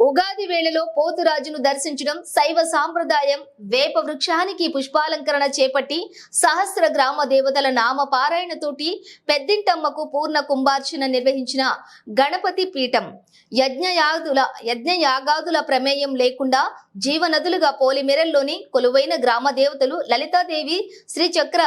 ఉగాది వేళలో పోతురాజును దర్శించడం శైవ సాంప్రదాయం. వేప వృక్షానికి పుష్పాలంకరణ చేపట్టి సహస్ర గ్రామ దేవతల నామ పారాయణతోటి పెద్దింటమ్మకు పూర్ణ కుంభార్చన నిర్వహించిన గణపతి పీఠం యజ్ఞయాగాదుల ప్రమేయం లేకుండా జీవనదులుగా పోలిమెరల్లోని కొలువైన గ్రామ దేవతలు లలితాదేవి శ్రీచక్ర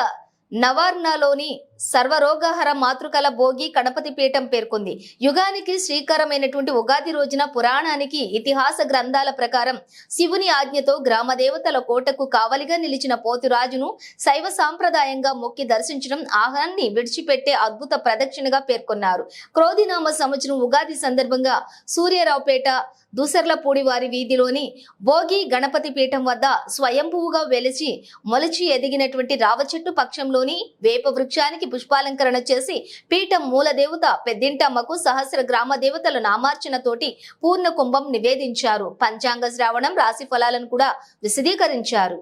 నవార్ణలోని సర్వరోగహర మాతృకల భోగి గణపతి పీఠం పేర్కొంది. యుగానికి శ్రీకరమైనటువంటి ఉగాది రోజున పురాణానికి ఇతిహాస గ్రంథాల ప్రకారం శివుని ఆజ్ఞతో గ్రామ దేవతల కోటకు కావలిగా నిలిచిన పోతురాజును శైవ సాంప్రదాయంగా మొక్కి దర్శించడం ఆహారాన్ని విడిచిపెట్టే అద్భుత ప్రదక్షిణగా పేర్కొన్నారు. క్రోధినామ సంవత్సరం ఉగాది సందర్భంగా సూర్యరావుపేట దూసర్లపూడి వారి వీధిలోని భోగి గణపతి పీఠం వద్ద స్వయంభువుగా వెలిచి మొలిచి ఎదిగినటువంటి రావచెట్టు పక్షంలోని వేప వృక్షానికి పుష్పాలంకరణ చేసి పీఠం మూల దేవత పెద్దింటమ్మకు సహస్ర గ్రామ దేవతల నామార్చనతోటి పూర్ణ కుంభం నివేదించారు. పంచాంగ శ్రావణం, రాశి ఫలాలను కూడా విశదీకరించారు.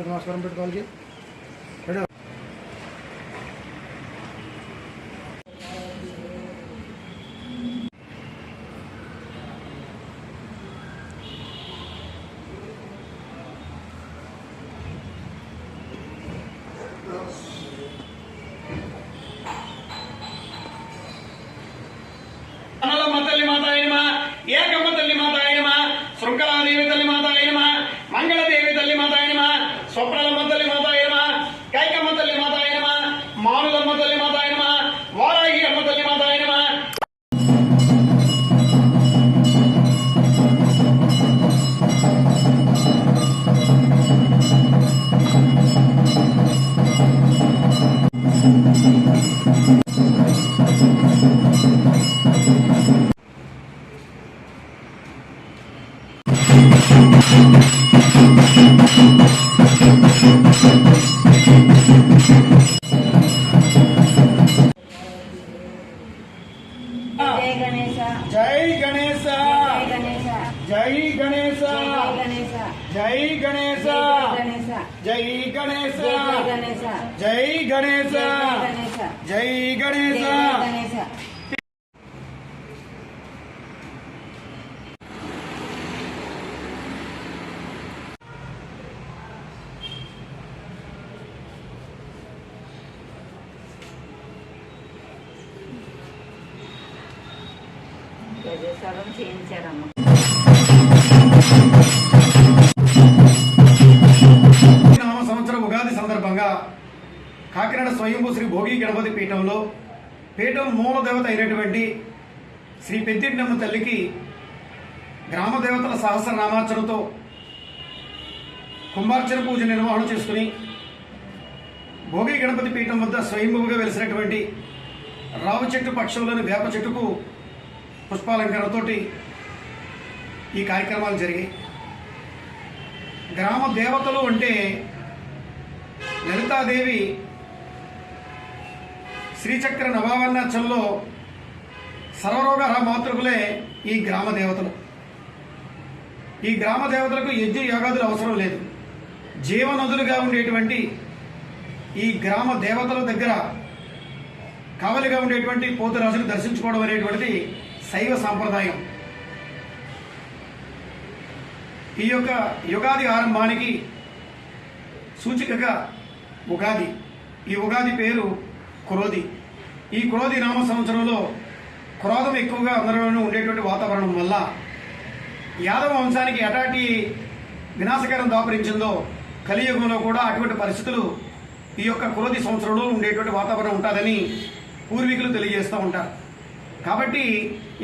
నమస్కారం పెట్టుకోవాలి. తల్లి మాతాయ నమః, ఏకమ్మ తల్లి మాతాయ నమః, శృంఖలాదేవి తల్లి మాతాయ నమః, మంగళదేవి తల్లి మాతాయ నమః, స్వప్నలమ్మ తల్లి మాతాయ నమః, కైకమ్మ తల్లి మాతాయ నమః, మానులమ్మ తల్లి మాతాయ నమః, వారాహి అమ్మ తల్లి మాతాయ నమః. जय गणेश, జై గణేశ, जय జై गणेश, గణేశ, जय गणेश, జై గణేశ, जय गणेश, జై గణేశ, जय జై गणेश, గణేశ, जय జై గణేశ. गणेश. గజేశ్వరం చేయించారమ్మ. నామ సంవత్సరం ఉగాది సందర్భంగా కాకినాడ స్వయంభూ శ్రీ భోగి గణపతి పీఠంలో పీఠం మూల దేవత అయినటువంటి శ్రీ పెద్దింటమ్మ తల్లికి గ్రామ దేవతల సహస్రనామార్చనతో కుంభార్చన పూజ నిర్వహణ చేసుకుని భోగి గణపతి పీఠం వద్ద స్వయంభూగా వెలిసినటువంటి రావు చెట్టు పక్షంలోని వేప చెట్టుకు పుష్పాలంకరణతోటి ఈ కార్యక్రమాలు జరిగాయి. గ్రామ దేవతలు అంటే లలితాదేవి శ్రీచక్ర నవావర్ణాచల్లో సర్వరోగహర మాతృకులే ఈ గ్రామ దేవతలు. ఈ గ్రామ దేవతలకు యజ్ఞ యాగాదులు అవసరం లేదు. జీవనదులుగా ఉండేటువంటి ఈ గ్రామ దేవతల దగ్గర కావలిగా ఉండేటువంటి పోతురాజును దర్శించుకోవడం అనేటువంటిది శైవ సాంప్రదాయం. ఈ యొక్క యుగాది ఆరంభానికి సూచికగా ఉగాది. ఈ ఉగాది పేరు క్రోధి. ఈ క్రోధి నామ సంవత్సరంలో క్రోధం ఎక్కువగా అందరిలోనూ ఉండేటువంటి వాతావరణం వల్ల యాదవ వంశానికి ఎటాటి వినాశకరం దాపరించిందో కలియుగంలో కూడా అటువంటి పరిస్థితులు ఈ యొక్క క్రోధి సంవత్సరంలో ఉండేటువంటి వాతావరణం ఉంటుందని పూర్వీకులు తెలియజేస్తూ ఉంటారు. కాబట్టి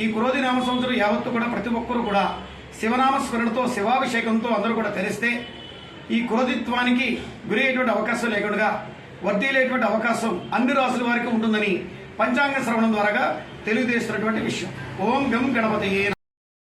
ఈ క్రోధి నామ సంవత్సరం యావత్తు కూడా ప్రతి ఒక్కరూ కూడా శివనామస్మరణతో శివాభిషేకంతో అందరూ కూడా తెలిస్తే ఈ క్రోధిత్వానికి గురయ్యేటువంటి అవకాశం లేకుండా వర్ధిల్లేటువంటి అవకాశం అన్ని రాసుల వారికి ఉంటుందని పంచాంగ శ్రవణం ద్వారా తెలియజేస్తున్నటువంటి విషయం. ఓం గం గణపతయే